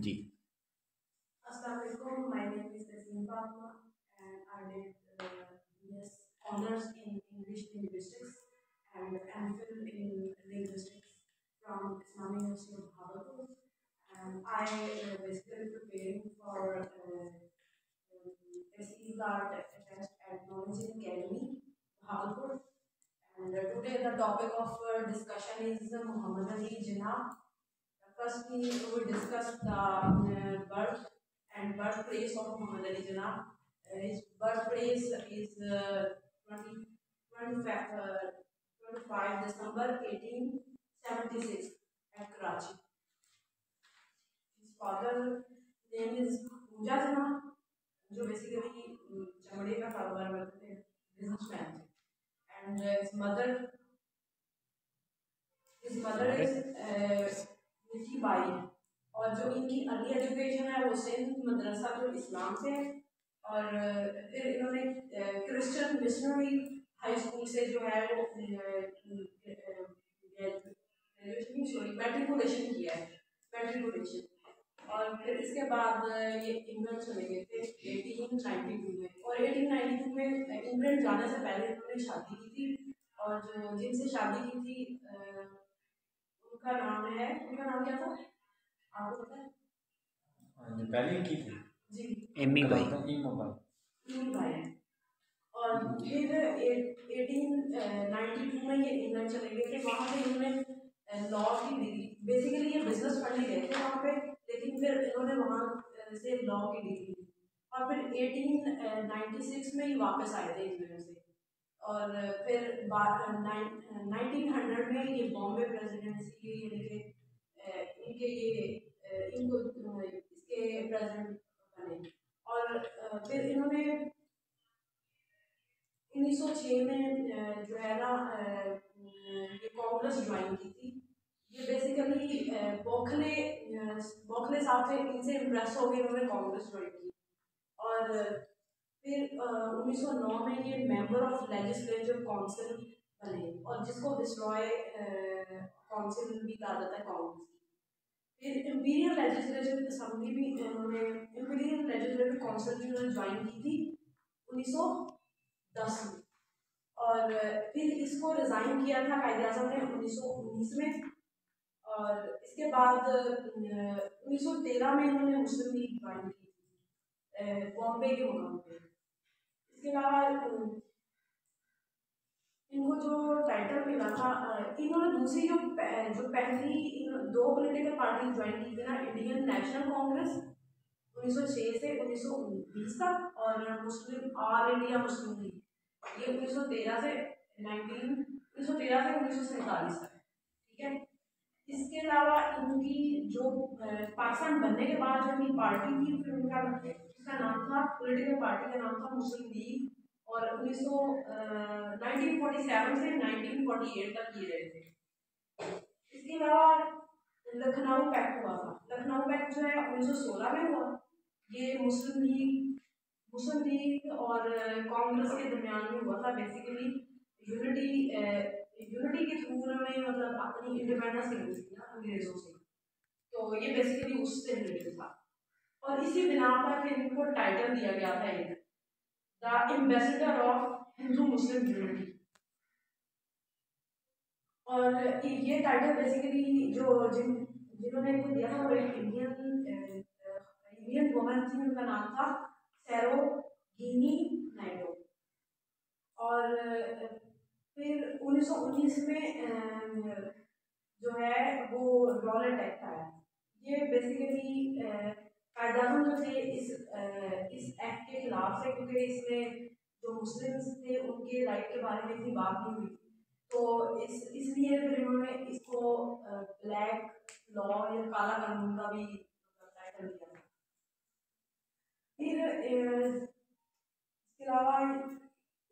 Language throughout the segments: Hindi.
Ji. Assalamu alaikum. My name is Tasneem Fatma, and I did BS honors in English linguistics and MPhil in linguistics from Islamic University of Bhagalpur. And I basically preparing for SE Guard test at Knowledge Academy, Bhagalpur. And today the topic of discussion is Muhammad Ali Jinnah. First, we will discuss the birth and birthplace of Muhammad Ali Jinnah. His birthplace is 25 December 1876 at Karachi. His father name is Pooja Jinnah, जो basically चमड़े का कारोबार करते थे, businessman थे. And his mother is मिठी बाई. और जो इनकी अर्ली एजुकेशन है वो सिंध मदरसा जो इस्लाम से है. और फिर इन्होंने क्रिश्चियन मिशनरी हाई स्कूल से जो है वो मैट्रिकुलेशन किया है, मैट्रिकुलेशन. और फिर इसके बाद ये इंग्लैंड चले गए थे 1892 में. और 1892 में इंग्लैंड जाने से पहले इन्होंने शादी की थी. और जो जिनसे शादी की थी उनका नाम क्या था आपको पता है? पहले की थी जी, एमी भाई. तीन भाई हैं. और फिर 1892 में ये इंग्लैंड चले गए थे. वहाँ पे इन्होंने लॉ की डिग्री, बेसिकली ये बिजनेस पढ़ने गए थे वहाँ पे, लेकिन फिर इन्होंने वहाँ से लॉ की डिग्री ली. और फिर 1896 में ही वापस आए थे इंग्लैंड से. और फिर 1900 में ये बॉम्बे प्रेसिडेंसी के इनके इनको इसके प्रेसिडेंट बने. और फिर इन्होंने 1906 में जो है ना ये कांग्रेस ज्वाइन की थी. ये बेसिकली बोखले साहब से इनसे इम्प्रेस हो गए, इन्होंने कांग्रेस ज्वाइन की. और फिर 1909 में ये मेंबर ऑफ लेजिस्लेटिव काउंसिल बने, और जिसको विस्रॉय काउंसिल भी कहा जाता है कांग्रेस. फिर इंपीरियल लेजिस्लेटिव असेंबली भी इन्होंने, इंपीरियल लेजिस्लेटिव काउंसिल भी इन्होंने ज्वाइन की थी 1910 में. और फिर इसको रिजाइन किया था कायदे आज़म ने 1919 में. और इसके बाद 1913 में इन्होंने मुस्लिम लीग ज्वाइन की बॉम्बे के मुकाम पे. इसके अलावा इनको जो टाइटल मिला था, इन्होंने दूसरी जो पहली दो पॉलिटिकल पार्टी ज्वाइन की थी ना, इंडियन नेशनल कांग्रेस 1906 से 1920 तक, और मुस्लिम ऑल इंडिया मुस्लिम लीग ये 1913 से 1947 तक. ठीक है. इसके अलावा इनकी जो पाकिस्तान बनने के बाद जो इनकी पार्टी थी, फिर उनका इसका नाम था, पॉलिटिकल पार्टी का नाम था मुस्लिम लीग. और 1947 से 1948 तक ये रहे थे. इसके अलावा लखनऊ पैक्ट हुआ था. लखनऊ पैक्ट जो है 1916 में हुआ. ये मुस्लिम लीग और कांग्रेस के दरमियान में हुआ था. बेसिकली यूनिटी के थ्रू उन्होंने मतलब अपनी इंडिपेंडेंस लेनी थी ना अंग्रेजों से, तो ये बेसिकली उससे रिलेटेड था. और इसी बिना पर फिर इनको टाइटल दिया गया था एक the ambassador of Hindu Muslim unity. और ये टाइटल बेसिकली जिन्होंने इनको दिया था वो एक इंडियन वुमन थी, उनका नाम था सरोजिनी नायडू. और फिर 1919 में जो है वो रॉलेट एक्ट आया. ये बेसिकली कायदान जो थे इस एक्ट के खिलाफ थे, क्योंकि इसमें जो मुस्लिम्स थे उनके राइट के बारे में इतनी बात नहीं हुई. तो इसलिए फिर इन्होंने इसको ब्लैक लॉ या काला कानून का भी टाइटल दिया था. फिर इसके अलावा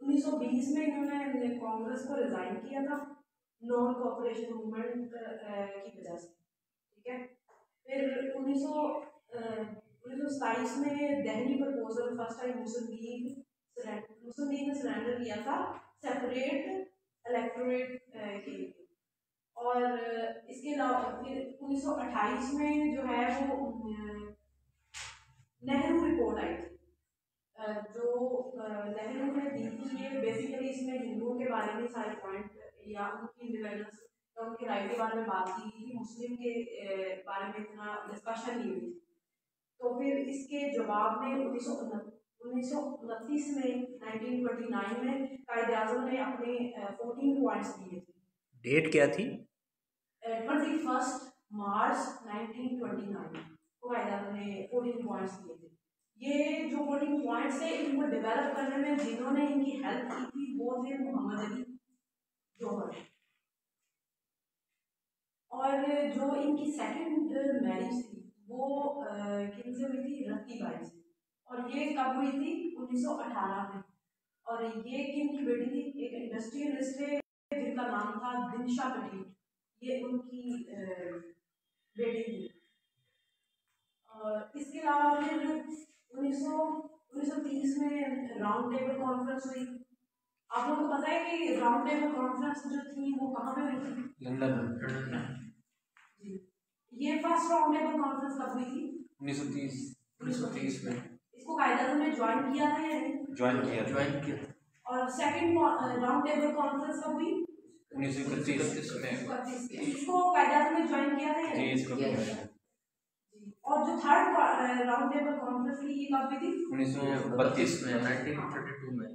1920 में इन्होंने कांग्रेस को रिजाइन किया था नॉन कॉपरेशन मूवमेंट की वजह से. ठीक है. फिर 1927 में दिल्ली प्रपोजल फर्स्ट टाइम मुस्लिम लीग ने सरेंडर किया था सेपरेट इलेक्टोरेट के लिए. और इसके अलावा फिर 1928 में जो है वो नेहरू रिपोर्ट आई थी, जो नेहरू ने दी थी। ये बेसिकली इसमें हिंदुओं के बारे में सारे पॉइंट या उनकी इंडिपेंडेंस या उनके राइट के बारे में बात की थी, मुस्लिम के बारे में इतना डिस्कशन नहीं हुई थी। तो फिर इसके जवाब में 1929 में 1929 में कायदे आजम ने अपने 14 पॉइंट्स दिए थे। डेट क्या थी? 21 मार्च 1929 को कायदे आजम ने 14 पॉइंट्स दिए थे। ये जो 14 पॉइंट्स थे, इनको डेवलप करने में जिन्होंने इनकी हेल्प की थी वो थे मोहम्मद अली जौहर। और जो इनकी सेकंड मैरिज थी वो किनसे हुई थी? रत्ती बाई से। और ये कब हुई थी? 1918 में। और ये किन की बेटी थी? एक इंडस्ट्रियलिस्ट है जिनका नाम था दिनशा पटेल, ये उनकी बेटी थी। इसके अलावा फिर 1930 में राउंड टेबल कॉन्फ्रेंस हुई। आप लोगों को पता है कि राउंड टेबल कॉन्फ्रेंस जो थी वो कहाँ पे हुई थी? लंदन। ये फर्स्ट राउंड टेबल कॉन्फ्रेंस कब हुई थी? 1930 में। इसको कायदे आज़म ने ज्वाइन किया था या नहीं? ज्वाइन किया। और सेकंड राउंड टेबल कॉन्फ्रेंस कब हुई? 1931 में। इसको कायदे आज़म ने ज्वाइन किया था या नहीं? इसको और जो थर्ड राउंड टेबल कॉन्फ्रेंस थी ये कब हुई थी? 1932 में, 1932 में।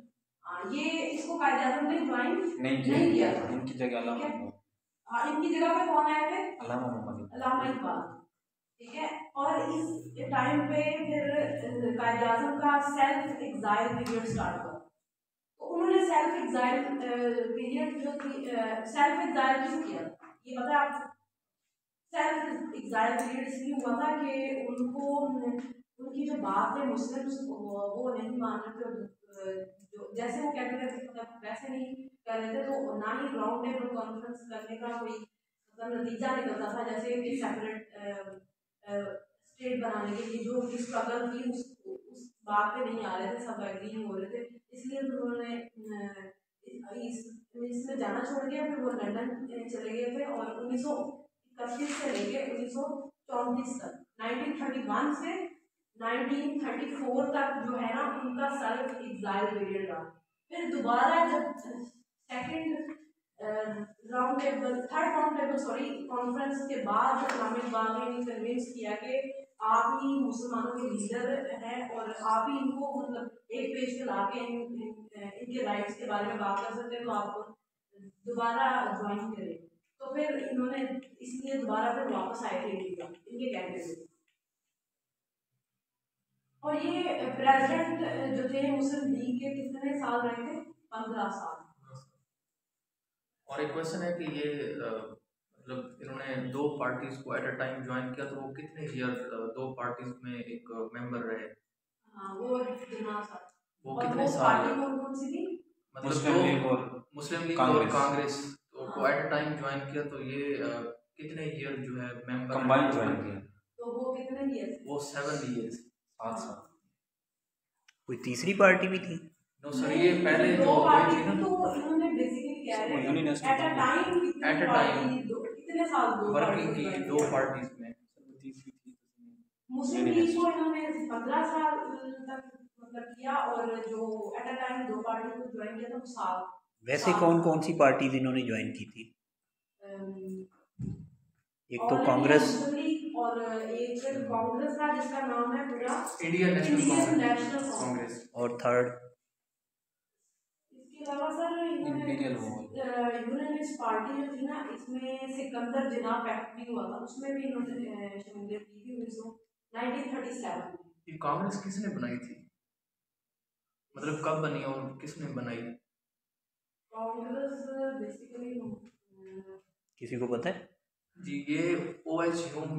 ये इसको कायदे आज़म ने ज्वाइन नहीं किया था। इनकी जगह इनकी जगह पे कौन आए थे? अल्लामा इकबाल। ठीक है। और इस टाइम पे फिर कायदे आज़म का सेल्फ एग्जाइल पीरियड स्टार्ट हुआ। तो उन्होंने सेल्फ एग्जाइल पीरियड जो थी, सेल्फ एग्जाइल क्यों किया ये पता है आपको? सेल्फ एग्जाइल पीरियड इसलिए हुआ था कि उनको उनकी जो बात है मुस्लिम्स वो नहीं मान रहे थे, जो जैसे वो कहते थे मतलब वैसे नहीं कर रहे थे। तो ना ही राउंड टेबल कॉन्फ्रेंस करने का कोई मतलब नतीजा निकलता था, जैसे कि सेपरेट स्टेट बनाने के लिए जो उनकी स्ट्रगल थी उस बात पे नहीं आ रहे थे, सब एग्री नहीं हो रहे थे। इसलिए फिर उन्होंने इसमें जाना छोड़ दिया। फिर वो लंदन चले गए थे और 1931 से लेके 1934 तक 1931 से 1934 तक जो है ना उनका सेल्फ एग्जाइल पीरियड रहा। फिर दोबारा जब second third round table conference के बाद अल्लामा इकबाल ने कन्विंस किया कि आप ही मुसलमानों के लीडर हैं और आप ही इनको मतलब एक पेज पे ला के इनके राइट्स के बारे में बात कर सकते हैं, तो आप दोबारा ज्वाइन करें। तो फिर इन्होंने इसलिए दोबारा फिर वापस आए थे इंडिया इनके कहने से। और ये प्रेसिडेंट जो थे मुस्लिम लीग के कितने साल रहे थे? 15 साल। और एक क्वेश्चन है कि ये मतलब इन्होंने दो पार्टीज को एट अ टाइम ज्वाइन किया, तो वो कितने ईयर दो पार्टीज में एक मेंबर रहे? हाँ वो कितने साल? कौन सी थी? मतलब मुस्लिम लीग और कांग्रेस को एट अ टाइम ज्वाइन किया, तो ये कितने ईयर जो है मेंबर कंबाइन ज्वाइन किया? तो वो कितने ईयर? वो 7 ईयर्स। 7 साल। कोई तीसरी पार्टी भी थी? नो सर, ये पहले दो पार्टी थी। ना, तो इन्होंने बेसिकली क्या है एट अ टाइम कितने साल दो वर्किंग की दो पार्टीज में। मुस्लिम लीग को इन्होंने 15 साल तक मतलब किया और जो एट अ टाइम दो पार्टी को ज्वाइन किया था वो साल। वैसे कौन कौन सी पार्टीज इन्होंने ज्वाइन की थी? एक तो कांग्रेस और एक कांग्रेस का जिसका नाम है पूरा इंडियन नेशनल कांग्रेस, और थर्ड इसके अलावा सर यूनियनिस्ट पार्टी जो थी ना, इसमें सिकंदर जिना पैक्ट भी हुआ था, उसमें भी इन्होंने शमूलियत की थी 1937 में। ये कांग्रेस किसने बनाई थी, मतलब कब बनी और किसने बनाई? कांग्रेस बेसिकली किसी को पता है? जी, ये OH Hume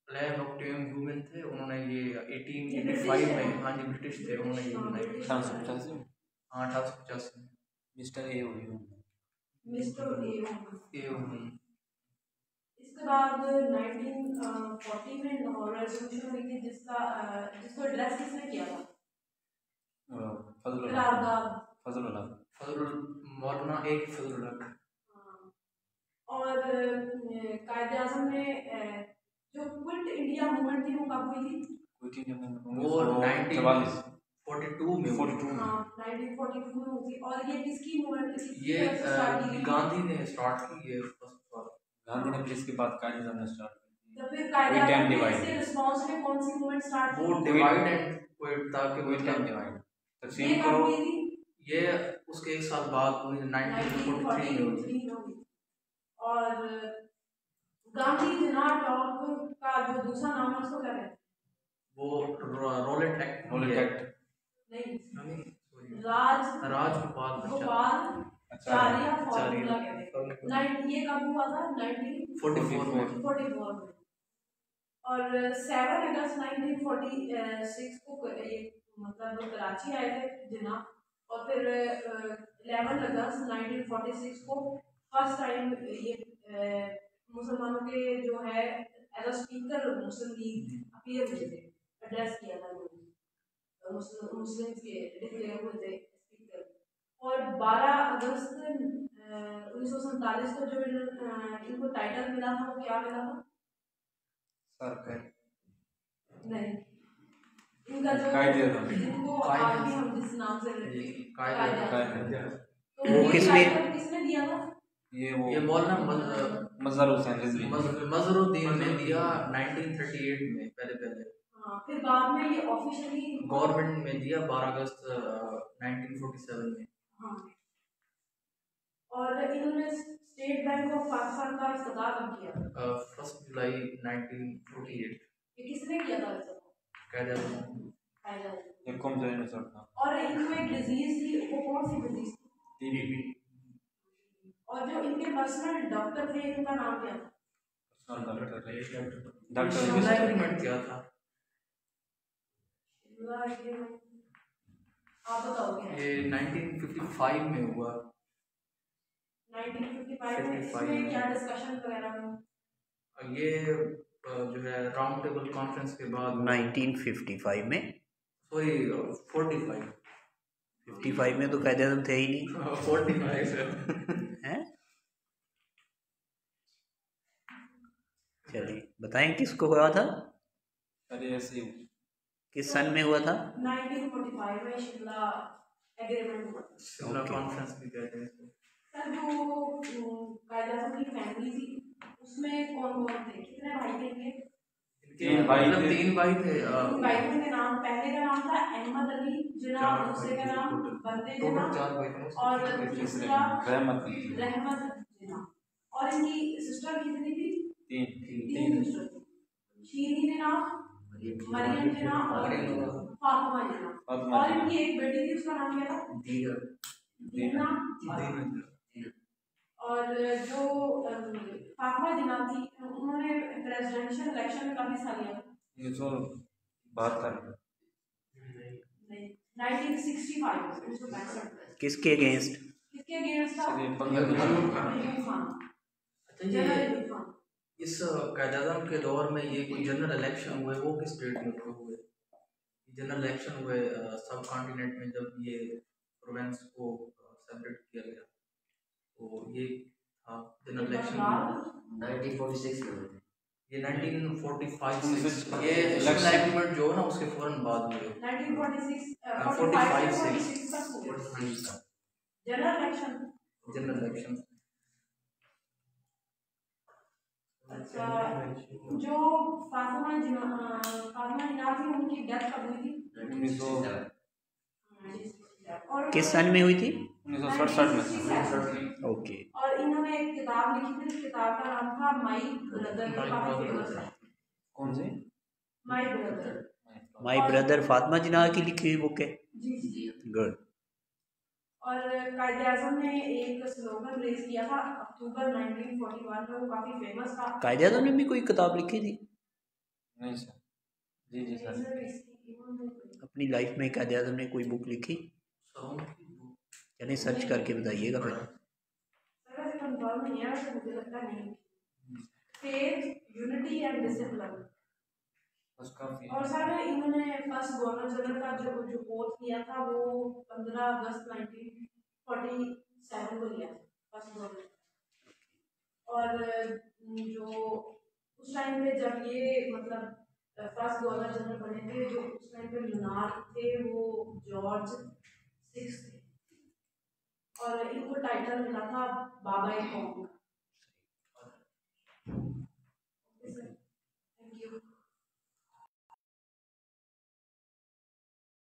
plan of human थे, उन्होंने ये 1885 में, हाँ जी ब्रिटिश थे, उन्होंने ये बनाई 1885 में। हाँ 1885 में। मिस्टर ए इसके बाद 1940 में लाहौर रेजोल्यूशन हुई थी जिसको एड्रेस किसने किया था? फजलुल मौलाना एक फजलुल हक। और कायदे आज़म ने जो क्विट इंडिया मूवमेंट थी वो कब हुई थी? क्विट इंडिया वो 1944 1942 में हुई। 42 हाँ 1942 में हुई थी। और ये किसकी मूवमेंट ये स्टार्ट की गई? गांधी ने स्टार्ट की है फर्स्ट बार। गांधी ने फिर इसके बाद कायदे आज़म ने स्टार्ट की। तो फिर क्विट एंड कायदे डिवाइड, इसके रिस्पांस में कौन सी मूवमेंट स्टार्ट वो की? डिवाइड एंड क्विट था कि क्विट एंड मतलब डिवाइड, ये तकसीम कब करो। हुई थी? ये उसके एक साल बाद 1943 में हुई थी। 1943 में हुई। और गांधी जिना टॉक का जो दूसरा नाम है उसको क्या कहते हैं? वो रोलेट एक्ट। रोलेट एक्ट, नहीं, राजगोपाल चारिया फॉर्मूला कहते हैं। ये कब हुआ था? 1944 में। 1944 में। और 7 अगस्त 1946 को ये मतलब कराची आए थे जिना। और फिर 11 अगस्त 1946 को फर्स्ट टाइम ये मुसलमानों के जो है as a speaker Muslim League appear हुए थे, एड्रेस किया था उन्होंने, मुस्लिम के डिक्लेयर हुए थे स्पीकर। और 12 अगस्त 1947 को जो इनको टाइटल मिला था वो क्या मिला था? सरकार नहीं, इनका जो कायदे आज़म, इनको आगे हम जिस नाम से कायदे। तो वो ये किसने- टाइटल किसने दिया था? ये मौलाना मजहर हुसैन रिजवी, मजहरुद्दीन ने दिया 1938 में पहले। हाँ, फिर बाद में ये ऑफिशियली गवर्नमेंट में दिया 12 अगस्त 1947 में। हाँ। और इन्होंने स्टेट बैंक ऑफ पाकिस्तान का इफ्तिताह कब किया? 1 जुलाई 1948। ये किसने किया था इफ्तिताह? कायदे आज़म। ये कौन सा यूनिवर्सिटी था? और इनको एक डिजीज थी, वो कौन सी डिजीज थी? टीबी। और जो इनके पर्सनल डॉक्टर थे इनका नाम क्या था? डॉक्टर एग्रीमेंट क्या था? आप बताओ क्या? ये 1955 में हुआ। 1955 में इसमें क्या डिस्कशन वगैरह हुआ? ये जो है राउंड टेबल कॉन्फ्रेंस के बाद 1955 में, सॉरी 45 55 में तो कायदे आज़म थे ही नहीं 45 हैं। चलिए बताएं किसको हुआ था, अरे ऐसे ही किस सन में हुआ था? 1945 में शिमला एग्रीमेंट हुआ था। शिमला कॉन्फ्रेंस भी कहते हैं इसको। सर जो कायदे आज़म की फैमिली थी उसमें कौन कौन थे, कितने भाई थे इनके? तीन भाई थे। तीन भाई थे। तीन भाइयों के नाम, पहले का नाम था अहमद अली जिना, दूसरे का नाम बंदे जिना टोटल 4 भाई थे। और तीसरा रहमत जिना। और इनकी सिस्टर कितनी थी? तीन तीन सिस्टर थी। शीरी जिना, मरियम जिना और फातिमा जिना। और इनकी एक बेटी थी, उसका नाम क्या था? दीना। और जो फातिमा जिना थी उन्होंने प्रेसिडेंशियल इलेक्शन में कब हिस्सा लिया? 1972 नहीं, 1965 1965। किसके अगेंस्ट? किसके अगेंस्ट था? बंगलादेश। अयूब खान। अच्छा, जनरल ये अयूब खान। इस कायदे आज़म के दौर में ये कोई जनरल इलेक्शन हुए, वो किस स्टेट में हुए? जनरल इलेक्शन हुए सब कॉन्टिनेंट में, जब ये प्रोविंस को सेपरेट किया गया तो ये था जनरल इलेक्शन। 1946 में हुए थे। ये 1945 ये शिमला एग्रीमेंट जो है ना उसके फौरन बाद हुए। 1946 45 46 तक हुए जनरल इलेक्शन। अच्छा, जो फातिमा जिना थी उनकी डेथ कब हुई थी? 1967 और किस सन में हुई थी? 1967 में। ओके। और इन्होंने एक किताब लिखी थी, इस किताब का नाम था माई ब्रदर, काफी फेमस है। कौन सी? My brother. My brother Fatima Jinnah की लिखी हुई बुक है। जी जी। गुड। और कायदे आज़म ने एक स्लोगन रेज किया था अक्टूबर 1941 में, वो काफी फेमस था। कायदे आज़म ने भी कोई किताब लिखी थी? नहीं सर। जी सर। अपनी लाइफ में कायदे आज़म ने कोई बुक लिखी? चलिए सर्च करके बताइएगा फिर। सर कंफर्म नहीं है, वैसे मुझे लगता नहीं। Faith, unity and discipline. और सर इन्होंने फर्स्ट गवर्नर जनरल का जो ओथ लिया था वो 15 अगस्त 1947 को लिया था फर्स्ट गवर्नर। और जो उस टाइम पे जब ये मतलब फर्स्ट गवर्नर जनरल बने थे, जो उस टाइम पे मोनार्क थे वो जॉर्ज 6 थे, और इनको टाइटल मिला था बाबा-ए-कॉन्ग।